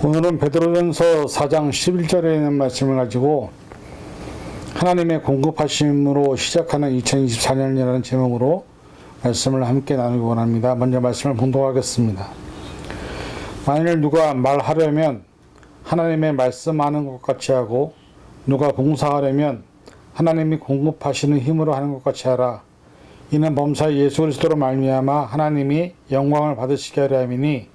오늘은 베드로전서 4장 11절에 있는 말씀을 가지고 하나님의 공급하심으로 시작하는 2024년이라는 제목으로 말씀을 함께 나누기 원합니다. 먼저 말씀을 봉독하겠습니다. 만일 누가 말하려면 하나님의 말씀하는 것 같이 하고 누가 봉사하려면 하나님이 공급하시는 힘으로 하는 것 같이 하라. 이는 범사 예수 그리스도로 말미암아 하나님이 영광을 받으시게 하려 함이니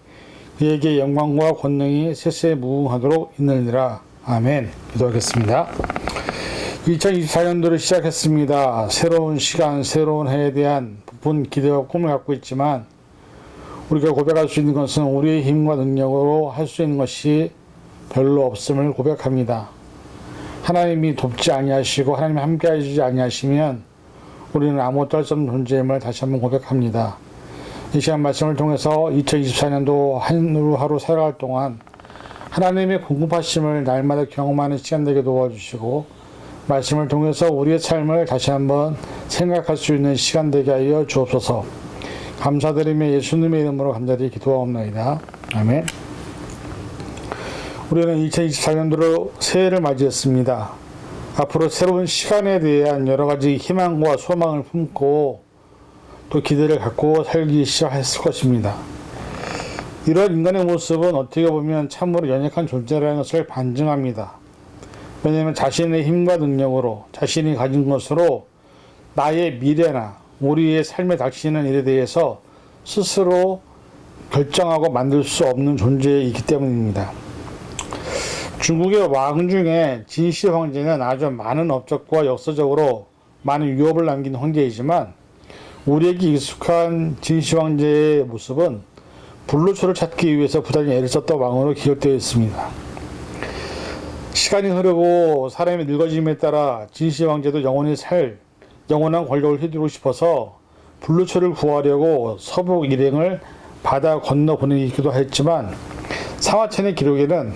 그에게 영광과 권능이 세세무궁하도록 있느니라. 아멘. 기도하겠습니다. 2024년도를 시작했습니다. 새로운 시간, 새로운 해에 대한 부푼 기대와 꿈을 갖고 있지만 우리가 고백할 수 있는 것은 우리의 힘과 능력으로 할 수 있는 것이 별로 없음을 고백합니다. 하나님이 돕지 아니하시고 하나님이 함께 해주지 아니하시면 우리는 아무것도 할 수 없는 존재임을 다시 한번 고백합니다. 이 시간 말씀을 통해서 2024년도 하루 살아갈 동안 하나님의 공급하심을 날마다 경험하는 시간 되게 도와주시고 말씀을 통해서 우리의 삶을 다시 한번 생각할 수 있는 시간 되게 하여 주옵소서. 감사드리며 예수님의 이름으로 간절히 기도하옵나이다. 아멘. 우리는 2024년도로 새해를 맞이했습니다. 앞으로 새로운 시간에 대한 여러 가지 희망과 소망을 품고 또 기대를 갖고 살기 시작했을 것입니다. 이런 인간의 모습은 어떻게 보면 참으로 연약한 존재라는 것을 반증합니다. 왜냐하면 자신의 힘과 능력으로 자신이 가진 것으로 나의 미래나 우리의 삶에 닥치는 일에 대해서 스스로 결정하고 만들 수 없는 존재이기 때문입니다. 중국의 왕 중에 진시 황제는 아주 많은 업적과 역사적으로 많은 유업을 남긴 황제이지만 우리에게 익숙한 진시 황제의 모습은 불로초를 찾기 위해서 부단히 애를 썼던 왕으로 기억되어 있습니다. 시간이 흐르고 사람이 늙어짐에 따라 진시 황제도 영원한 권력을 휘두르고 싶어서 불로초를 구하려고 서북 일행을 바다 건너 보내기도 했지만 사마천의 기록에는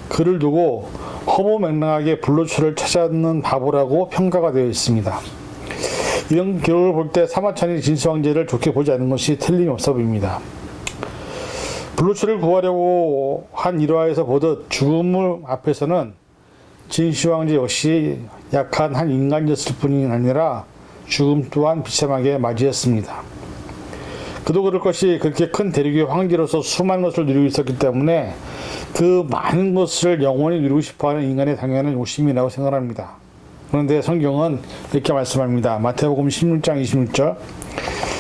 그를 두고 허무맹랑하게 불로초를 찾아는 바보라고 평가가 되어 있습니다. 이런 기록을 볼 때 사마천이 진시 황제를 좋게 보지 않는 것이 틀림없어 보입니다. 불로초를 구하려고 한 일화에서 보듯 죽음을 앞에서는 진시 황제 역시 약한 한 인간이었을 뿐이 아니라 죽음 또한 비참하게 맞이했습니다. 그도 그럴 것이 그렇게 큰 대륙의 황제로서 수많은 것을 누리고 있었기 때문에 그 많은 것을 영원히 누리고 싶어하는 인간의 당연한 욕심이라고 생각합니다. 그런데 성경은 이렇게 말씀합니다. 마태복음 16장 26절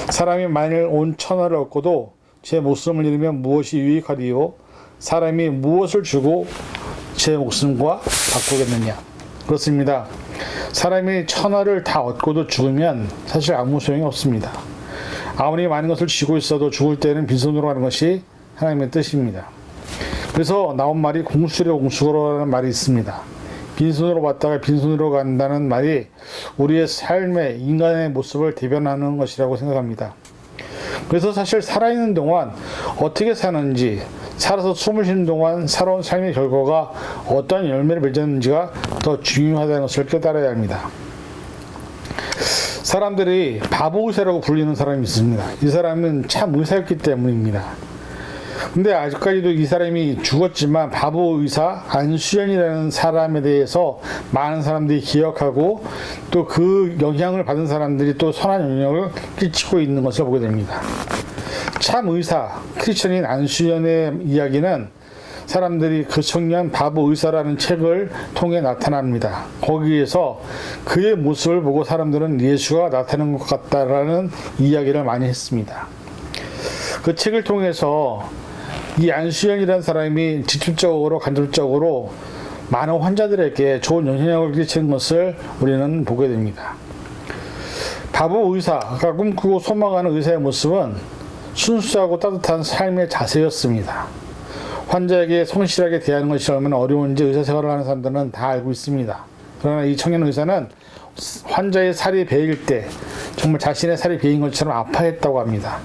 사람이 만일 온 천하를 얻고도 제 목숨을 잃으면 무엇이 유익하리요? 사람이 무엇을 주고 제 목숨과 바꾸겠느냐? 그렇습니다. 사람이 천하를 다 얻고도 죽으면 사실 아무 소용이 없습니다. 아무리 많은 것을 쥐고 있어도 죽을 때는 빈손으로 가는 것이 하나님의 뜻입니다. 그래서 나온 말이 공수래 공수거라는 말이 있습니다. 빈손으로 왔다가 빈손으로 간다는 말이 우리의 삶의 인간의 모습을 대변하는 것이라고 생각합니다. 그래서 사실 살아있는 동안 어떻게 사는지, 살아서 숨을 쉬는 동안 살아온 삶의 결과가 어떤 열매를 맺었는지가 더 중요하다는 것을 깨달아야 합니다. 사람들이 바보 의사라고 불리는 사람이 있습니다. 이 사람은 참 의사였기 때문입니다. 근데 아직까지도 이 사람이 죽었지만 바보 의사 안수연이라는 사람에 대해서 많은 사람들이 기억하고 또 그 영향을 받은 사람들이 또 선한 영향을 끼치고 있는 것을 보게 됩니다. 참 의사 크리스천인 안수연의 이야기는 사람들이 그 청년 바보 의사라는 책을 통해 나타납니다. 거기에서 그의 모습을 보고 사람들은 예수가 나타나는 것 같다라는 이야기를 많이 했습니다. 그 책을 통해서 이 안수연이라는 사람이 직접적으로 간접적으로 많은 환자들에게 좋은 영향력을 끼치는 것을 우리는 보게 됩니다. 바보 의사가 꿈꾸고 소망하는 의사의 모습은 순수하고 따뜻한 삶의 자세였습니다. 환자에게 성실하게 대하는 것이 얼마나 어려운지 의사생활을 하는 사람들은 다 알고 있습니다. 그러나 이 청년 의사는 환자의 살이 베일 때 정말 자신의 살이 베인 것처럼 아파했다고 합니다.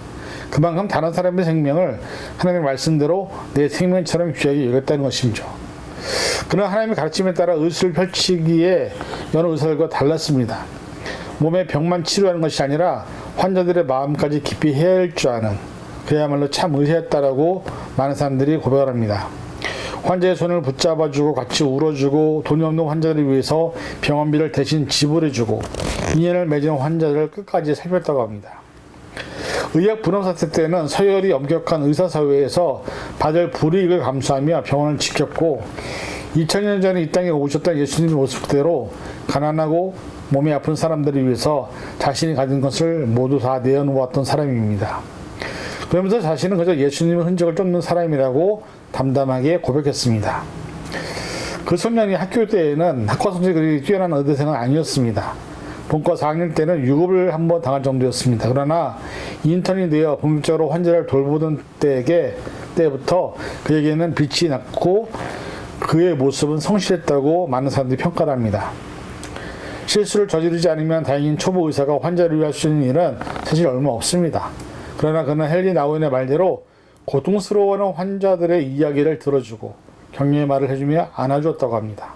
그만큼 다른 사람의 생명을 하나님의 말씀대로 내 생명처럼 귀하게 여겼다는 것이죠. 그러나 하나님의 가르침에 따라 의술을 펼치기에 여러 의사들과 달랐습니다. 몸의 병만 치료하는 것이 아니라 환자들의 마음까지 깊이 헤아릴 줄 아는 그야말로 참 의사였다라고 많은 사람들이 고백을 합니다. 환자의 손을 붙잡아주고 같이 울어주고 돈이 없는 환자들을 위해서 병원비를 대신 지불해주고 인연을 맺은 환자들을 끝까지 살폈다고 합니다. 의학 분업 사태 때는 서열이 엄격한 의사사회에서 받을 불이익을 감수하며 병원을 지켰고 2000년 전에 이 땅에 오셨던 예수님의 모습대로 가난하고 몸이 아픈 사람들을 위해서 자신이 가진 것을 모두 다 내어놓았던 사람입니다. 그러면서 자신은 그저 예수님의 흔적을 쫓는 사람이라고 담담하게 고백했습니다. 그 소년이 학교 때에는 학과 성적이 뛰어난 의대생은 아니었습니다. 본과 4학년 때는 유급을 한번 당할 정도였습니다. 그러나 인턴이 되어 본격적으로 환자를 돌보던 때부터 그에게는 빛이 났고 그의 모습은 성실했다고 많은 사람들이 평가를 합니다. 실수를 저지르지 않으면 다행인 초보 의사가 환자를 위해 할 수 있는 일은 사실 얼마 없습니다. 그러나 그는 헨리 나우엔의 말대로 고통스러워하는 환자들의 이야기를 들어주고 격려의 말을 해주며 안아주었다고 합니다.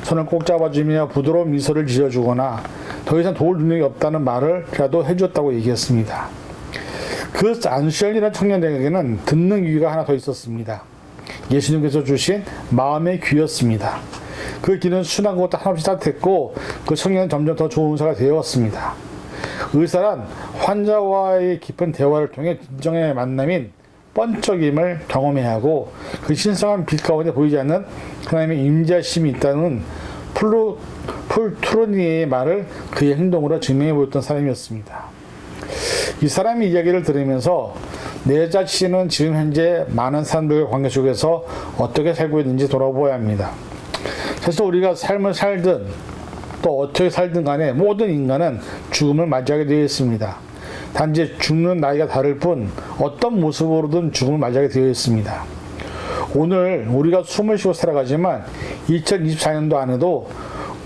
손을 꼭 잡아주며 부드러운 미소를 지어주거나 더 이상 도울 능력이 없다는 말을라도 해주었다고 얘기했습니다. 그 안셜리라는 청년에게는 듣는 귀가 하나 더 있었습니다. 예수님께서 주신 마음의 귀였습니다. 그 귀는 순한 것도 한없이 따뜻했고 그 청년은 점점 더 좋은 의사가 되었습니다. 의사란 환자와의 깊은 대화를 통해 진정의 만남인 번쩍임을 경험해야 하고 그 신성한 빛 가운데 보이지 않는 하나님의 임재하심이 있다는 풀트로니의 말을 그의 행동으로 증명해 보였던 사람이었습니다. 이 사람의 이야기를 들으면서 내 자신은 지금 현재 많은 사람들과 관계 속에서 어떻게 살고 있는지 돌아보아야 합니다. 그래서 우리가 삶을 살든 또 어떻게 살든 간에 모든 인간은 죽음을 맞이하게 되어 있습니다. 단지 죽는 나이가 다를 뿐 어떤 모습으로든 죽음을 맞이하게 되어 있습니다. 오늘 우리가 숨을 쉬고 살아가지만 2024년도 안에도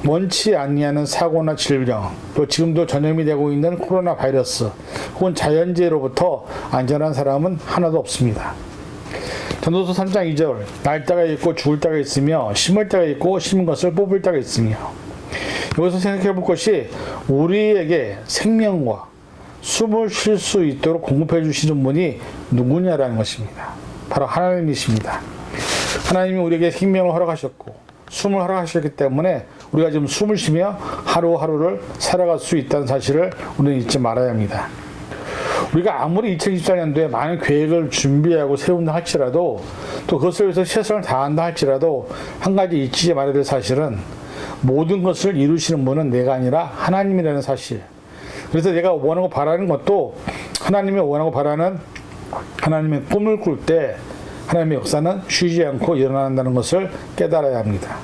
원치 아니하는 사고나 질병, 또 지금도 전염이 되고 있는 코로나 바이러스 혹은 자연재해로부터 안전한 사람은 하나도 없습니다. 전도서 3장 2절 날 때가 있고 죽을 때가 있으며 심을 때가 있고 심은 것을 뽑을 때가 있으며 여기서 생각해 볼 것이 우리에게 생명과 숨을 쉴 수 있도록 공급해 주시는 분이 누구냐라는 것입니다. 바로 하나님이십니다. 하나님이 우리에게 생명을 허락하셨고 숨을 허락하셨기 때문에 우리가 지금 숨을 쉬며 하루하루를 살아갈 수 있다는 사실을 우리는 잊지 말아야 합니다. 우리가 아무리 2024년도에 많은 계획을 준비하고 세운다 할지라도 또 그것을 위해서 최선을 다한다 할지라도 한 가지 잊지 말아야 될 사실은 모든 것을 이루시는 분은 내가 아니라 하나님이라는 사실. 그래서 내가 원하고 바라는 것도 하나님이 원하고 바라는 하나님의 꿈을 꿀 때 하나님의 역사는 쉬지 않고 일어난다는 것을 깨달아야 합니다.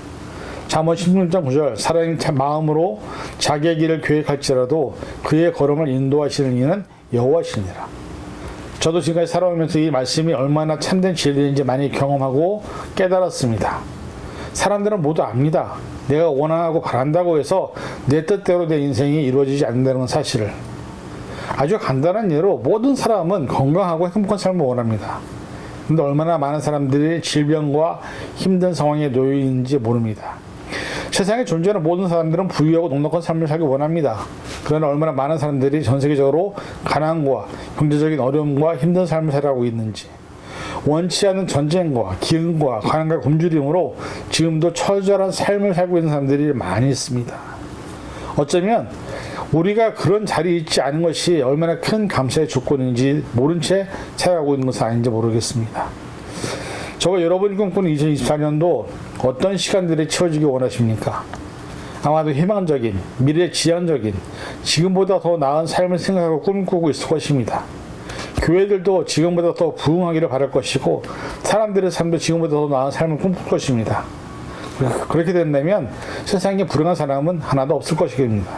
잠언 16장 9절 사람이 마음으로 자기의 길을 계획할지라도 그의 걸음을 인도하시는 이는 여호와시니라. 저도 지금까지 살아오면서 이 말씀이 얼마나 참된 진리인지 많이 경험하고 깨달았습니다. 사람들은 모두 압니다. 내가 원하고 바란다고 해서 내 뜻대로 내 인생이 이루어지지 않는다는 사실을. 아주 간단한 예로 모든 사람은 건강하고 행복한 삶을 원합니다. 그런데 얼마나 많은 사람들이 질병과 힘든 상황에 놓여 있는지 모릅니다. 세상에 존재하는 모든 사람들은 부유하고 넉넉한 삶을 살기 원합니다. 그러나 얼마나 많은 사람들이 전 세계적으로 가난과 경제적인 어려움과 힘든 삶을 살아가고 있는지, 원치 않는 전쟁과 기근과 가난과 굶주림으로 지금도 처절한 삶을 살고 있는 사람들이 많이 있습니다. 어쩌면 우리가 그런 자리에 있지 않은 것이 얼마나 큰 감사의 조건인지 모른 채 살아가고 있는 것은 아닌지 모르겠습니다. 저가 여러분이 꿈꾸는 2024년도 어떤 시간들이 채워지기 원하십니까? 아마도 희망적인, 미래 지향적인, 지금보다 더 나은 삶을 생각하고 꿈꾸고 있을 것입니다. 교회들도 지금보다 더 부흥하기를 바랄 것이고 사람들의 삶도 지금보다 더 나은 삶을 꿈꿀 것입니다. 그렇게 된다면 세상에 불행한 사람은 하나도 없을 것입니다.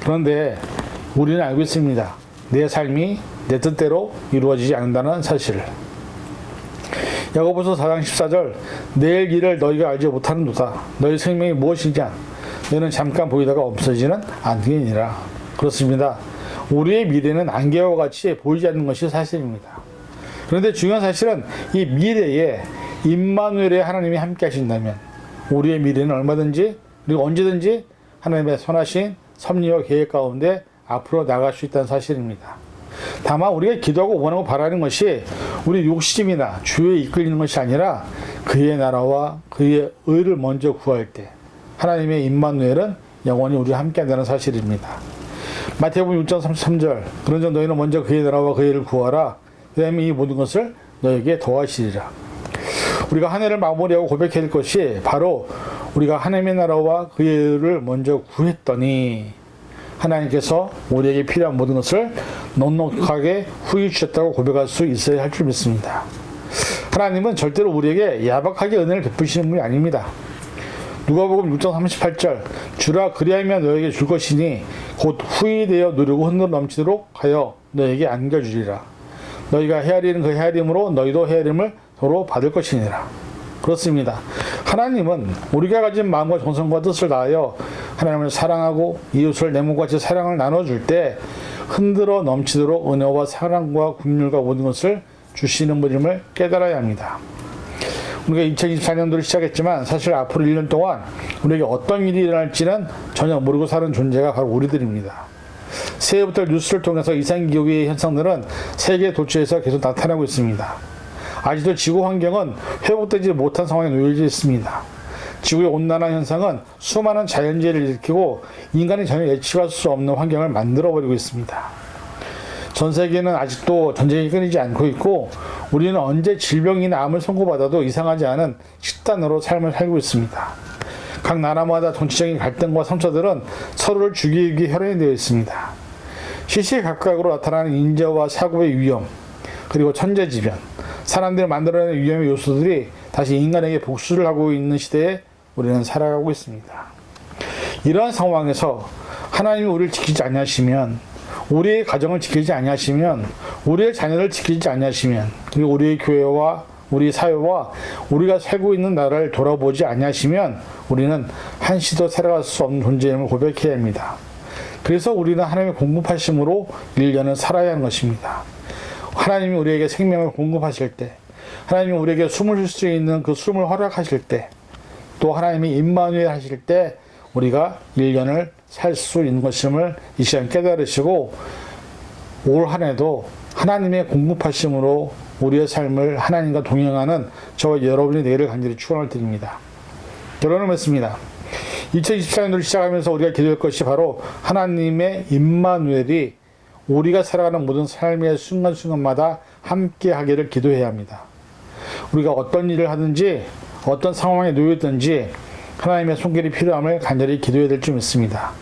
그런데 우리는 알고 있습니다. 내 삶이 내 뜻대로 이루어지지 않는다는 사실을. 야고보서 4장 14절 내일 일을 너희가 알지 못하는도다. 너희 생명이 무엇이냐? 너희는 잠깐 보이다가 없어지는 안개니라. 그렇습니다. 우리의 미래는 안개와 같이 보이지 않는 것이 사실입니다. 그런데 중요한 사실은 이 미래에 임마누엘의 하나님이 함께 하신다면 우리의 미래는 얼마든지 그리고 언제든지 하나님의 선하신 섭리와 계획 가운데 앞으로 나갈 수 있다는 사실입니다. 다만 우리가 기도하고 원하고 바라는 것이 우리 욕심이나 주에 이끌리는 것이 아니라 그의 나라와 그의 의를 먼저 구할 때 하나님의 임마누엘은 영원히 우리와 함께한다는 사실입니다. 마태복음 6장 33절 그런즉 너희는 먼저 그의 나라와 그의 의를 구하라. 그 다음에 이 모든 것을 너에게 더하시리라. 우리가 한 해를 마무리하고 고백해야 될 것이 바로 우리가 하나님의 나라와 그의 의를 먼저 구했더니 하나님께서 우리에게 필요한 모든 것을 넉넉하게 후히 주셨다고 고백할 수 있어야 할 줄 믿습니다. 하나님은 절대로 우리에게 야박하게 은혜를 베푸시는 분이 아닙니다. 누가복음 6장 38절 주라 그리하면 너에게 줄 것이니 곧 후히 되어 누르고 흔들어 넘치도록 하여 너에게 안겨주리라. 너희가 헤아리는 그 헤아림으로 너희도 헤아림을 서로 받을 것이니라. 그렇습니다. 하나님은 우리가 가진 마음과 정성과 뜻을 다하여 하나님을 사랑하고 이웃을 내 몸과 같이 사랑을 나눠줄 때 흔들어 넘치도록 은혜와 사랑과 긍휼과 모든 것을 주시는 분임을 깨달아야 합니다. 우리가 2024년도를 시작했지만 사실 앞으로 1년 동안 우리에게 어떤 일이 일어날지는 전혀 모르고 사는 존재가 바로 우리들입니다. 새해부터 뉴스를 통해서 이상기후의 현상들은 세계 도처에서 계속 나타나고 있습니다. 아직도 지구 환경은 회복되지 못한 상황에 놓여져 있습니다. 지구의 온난화 현상은 수많은 자연재해를 일으키고 인간이 전혀 예측할 수 없는 환경을 만들어버리고 있습니다. 전 세계는 아직도 전쟁이 끊이지 않고 있고 우리는 언제 질병이나 암을 선고받아도 이상하지 않은 식단으로 삶을 살고 있습니다. 각 나라마다 정치적인 갈등과 상처들은 서로를 죽이기 혈연되어 있습니다. 시시각각으로 나타나는 인재와 사고의 위험, 그리고 천재지변, 사람들이 만들어내는 위험의 요소들이 다시 인간에게 복수를 하고 있는 시대에 우리는 살아가고 있습니다. 이러한 상황에서 하나님이 우리를 지키지 아니하시면, 우리의 가정을 지키지 아니하시면, 우리의 자녀를 지키지 아니하시면, 그리고 우리의 교회와 우리 사회와 우리가 살고 있는 나라를 돌아보지 아니하시면 우리는 한시도 살아갈 수 없는 존재임을 고백해야 합니다. 그래서 우리는 하나님의 공급하심으로 1년을 살아야 하는 것입니다. 하나님이 우리에게 생명을 공급하실 때, 하나님이 우리에게 숨을 쉴 수 있는 그 숨을 허락하실 때, 또 하나님이 임마누엘 하실 때 우리가 1년을 살 수 있는 것임을 이 시간 깨달으시고 올 한 해도 하나님의 공급하심으로 우리의 삶을 하나님과 동행하는 저와 여러분이 되기를 간절히 축원을 드립니다. 결론을 맺습니다. 2024년도를 시작하면서 우리가 기도할 것이 바로 하나님의 임마누엘이 우리가 살아가는 모든 삶의 순간순간마다 함께 하기를 기도해야 합니다. 우리가 어떤 일을 하든지 어떤 상황에 놓였든지 하나님의 손길이 필요함을 간절히 기도해야 될 줄 믿습니다.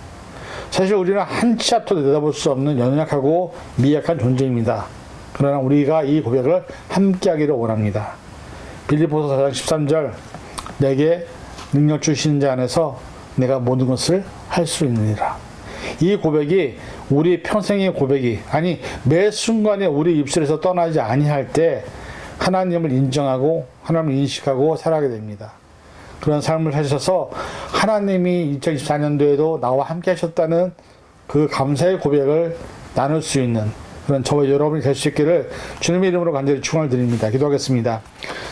사실 우리는 한 치 앞도 내다볼 수 없는 연약하고 미약한 존재입니다. 그러나 우리가 이 고백을 함께 하기를 원합니다. 빌립보서 4장 13절 내게 능력 주시는 자 안에서 내가 모든 것을 할 수 있느니라. 이 고백이 우리 평생의 고백이, 아니 매 순간에 우리 입술에서 떠나지 아니할 때 하나님을 인정하고 하나님을 인식하고 살아가게 됩니다. 그런 삶을 사셔서 하나님이 2024년도에도 나와 함께 하셨다는 그 감사의 고백을 나눌 수 있는 그런 저와 여러분이 될 수 있기를 주님의 이름으로 간절히 축원을 드립니다. 기도하겠습니다.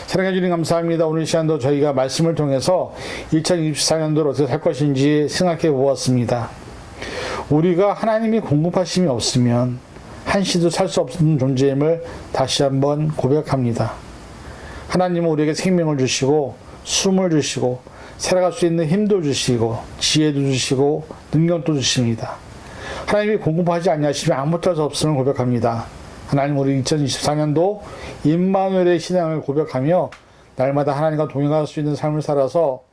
사랑해 주님 감사합니다. 오늘 시간도 저희가 말씀을 통해서 2024년도를 어떻게 살 것인지 생각해 보았습니다. 우리가 하나님이 공급하심이 없으면 한시도 살 수 없는 존재임을 다시 한번 고백합니다. 하나님은 우리에게 생명을 주시고 숨을 주시고 살아갈 수 있는 힘도 주시고 지혜도 주시고 능력도 주십니다. 하나님이 공급하지 아니하시면 아무것도 할 수 없음을 고백합니다. 하나님, 우리 2024년도 임마누엘의 신앙을 고백하며 날마다 하나님과 동행할 수 있는 삶을 살아서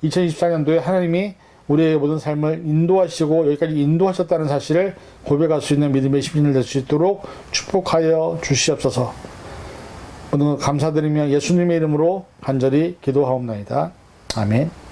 2024년도에 하나님이 우리의 모든 삶을 인도하시고 여기까지 인도하셨다는 사실을 고백할 수 있는 믿음의 시민을 될 수 있도록 축복하여 주시옵소서. 모든 것 감사드리며 예수님의 이름으로 간절히 기도하옵나이다. 아멘.